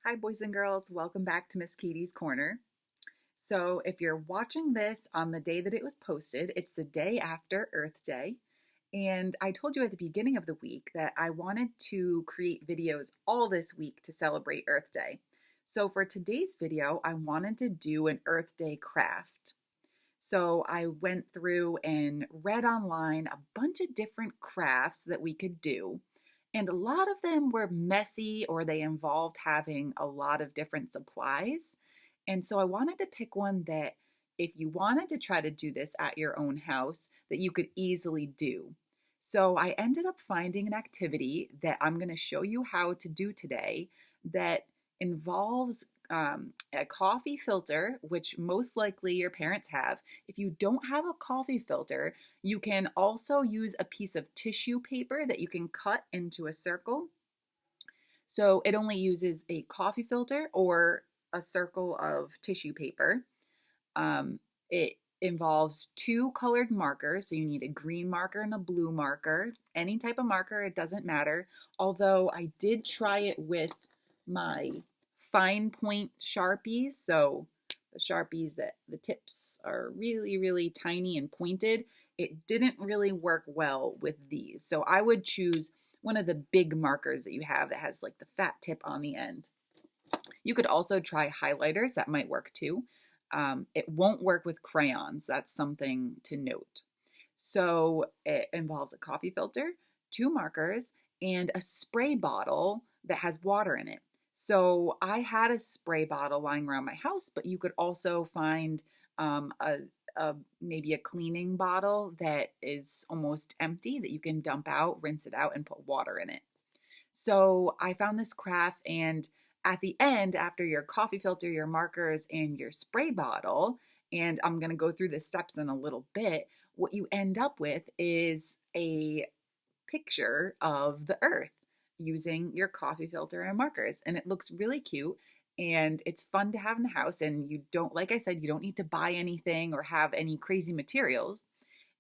Hi, boys and girls. Welcome back to Miss Keedy's Corner. So, if you're watching this on the day that it was posted, it's the day after Earth Day. And I told you at the beginning of the week that I wanted to create videos all this week to celebrate Earth Day. So, for today's video, I wanted to do an Earth Day craft. So, I went through and read online a bunch of different crafts that we could do. And a lot of them were messy or they involved having a lot of different supplies. And so I wanted to pick one that if you wanted to try to do this at your own house, that you could easily do. So I ended up finding an activity that I'm going to show you how to do today that involves a coffee filter, which most likely your parents have. If you don't have a coffee filter, you can also use a piece of tissue paper that you can cut into a circle. So it only uses a coffee filter or a circle of tissue paper. It involves two colored markers. So you need a green marker and a blue marker. Any type of marker, it doesn't matter. Although I did try it with my fine point Sharpies. So the Sharpies that the tips are really, really tiny and pointed. It didn't really work well with these. So I would choose one of the big markers that you have that has like the fat tip on the end. You could also try highlighters. That might work too. It won't work with crayons. That's something to note. So it involves a coffee filter, two markers, and a spray bottle that has water in it. So I had a spray bottle lying around my house, but you could also find maybe a cleaning bottle that is almost empty that you can dump out, rinse it out, and put water in it. So I found this craft, and at the end, after your coffee filter, your markers, and your spray bottle, and I'm going to go through the steps in a little bit, what you end up with is a picture of the earth using your coffee filter and markers. And it looks really cute and it's fun to have in the house. And you don't, like I said, you don't need to buy anything or have any crazy materials.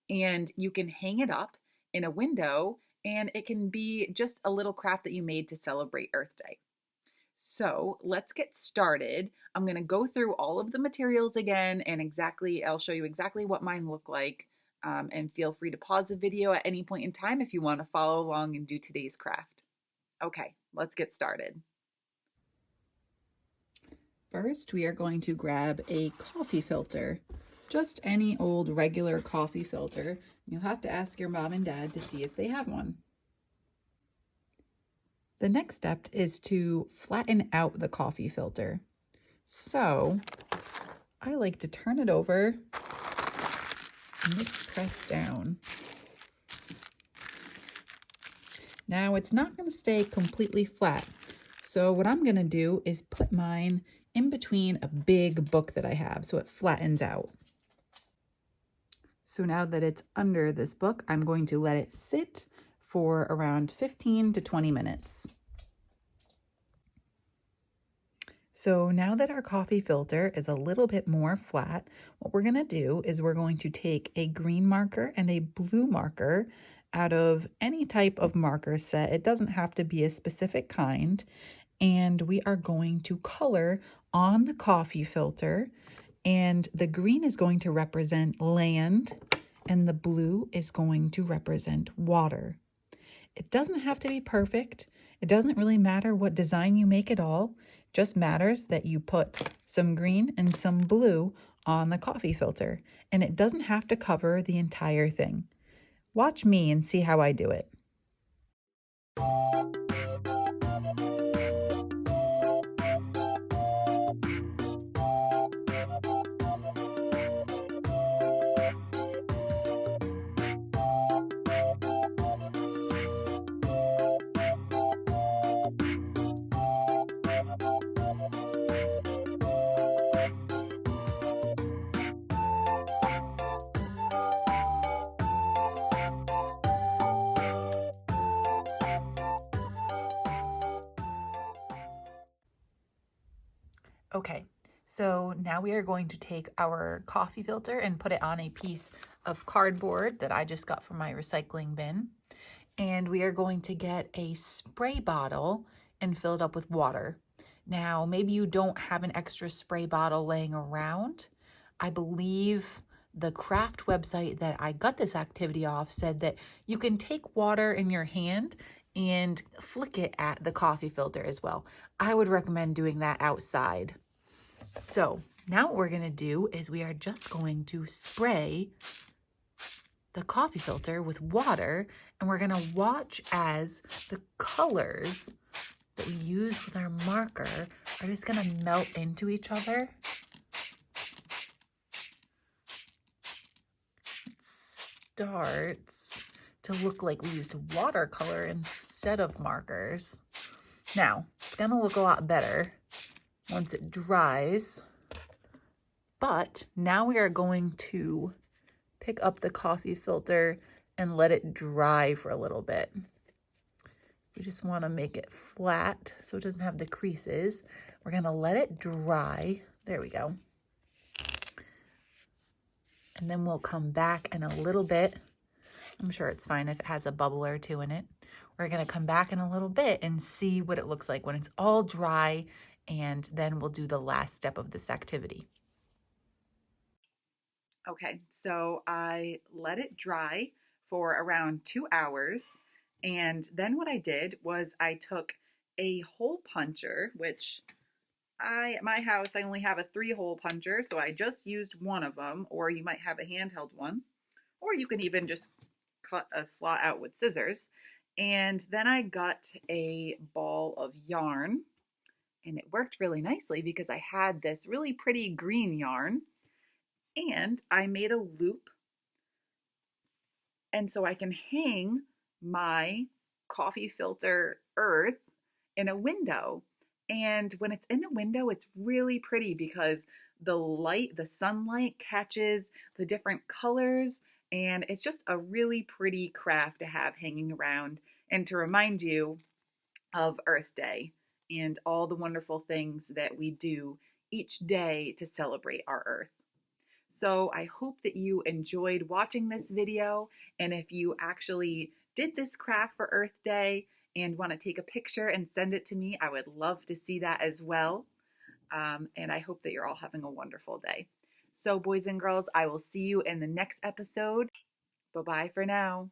And you can hang it up in a window and it can be just a little craft that you made to celebrate Earth Day. So let's get started. I'm going to go through all of the materials again and I'll show you exactly what mine look like. And feel free to pause the video at any point in time if you want to follow along and do today's craft. Okay, let's get started. First, we are going to grab a coffee filter, just any old regular coffee filter. You'll have to ask your mom and dad to see if they have one. The next step is to flatten out the coffee filter. So I like to turn it over and just press down. Now it's not going to stay completely flat. So what I'm going to do is put mine in between a big book that I have so it flattens out. So now that it's under this book, I'm going to let it sit for around 15 to 20 minutes. So now that our coffee filter is a little bit more flat, what we're going to do is we're going to take a green marker and a blue marker out of any type of marker set. It doesn't have to be a specific kind. And we are going to color on the coffee filter. And the green is going to represent land and the blue is going to represent water. It doesn't have to be perfect. It doesn't really matter what design you make at all. It just matters that you put some green and some blue on the coffee filter. And it doesn't have to cover the entire thing. Watch me and see how I do it. Okay, so now we are going to take our coffee filter and put it on a piece of cardboard that I just got from my recycling bin. And we are going to get a spray bottle and fill it up with water. Now, maybe you don't have an extra spray bottle laying around. I believe the craft website that I got this activity off said that you can take water in your hand and flick it at the coffee filter as well. I would recommend doing that outside. So now what we're gonna do is we are just going to spray the coffee filter with water, and we're gonna watch as the colors that we use with our marker are just gonna melt into each other. It starts to look like we used watercolor instead of markers. Now, it's gonna look a lot better once it dries, but now we are going to pick up the coffee filter and let it dry for a little bit. We just want to make it flat so it doesn't have the creases. We're going to let it dry. There we go. And then we'll come back in a little bit. I'm sure it's fine if it has a bubble or two in it. We're going to come back in a little bit and see what it looks like when it's all dry, and then we'll do the last step of this activity. Okay, so I let it dry for around 2 hours. And then what I did was I took a hole puncher, which at my house, I only have a 3-hole puncher, so I just used one of them, or you might have a handheld one, or you can even just cut a slot out with scissors. And then I got a ball of yarn, and it worked really nicely because I had this really pretty green yarn, and I made a loop, and so I can hang my coffee filter earth in a window. And when it's in a window, it's really pretty because the sunlight catches the different colors, and it's just a really pretty craft to have hanging around and to remind you of Earth Day and all the wonderful things that we do each day to celebrate our Earth. So I hope that you enjoyed watching this video, and if you actually did this craft for Earth Day and want to take a picture and send it to me, I would love to see that as well. And I hope that you're all having a wonderful day. So boys and girls, I will see you in the next episode. Bye-bye for now.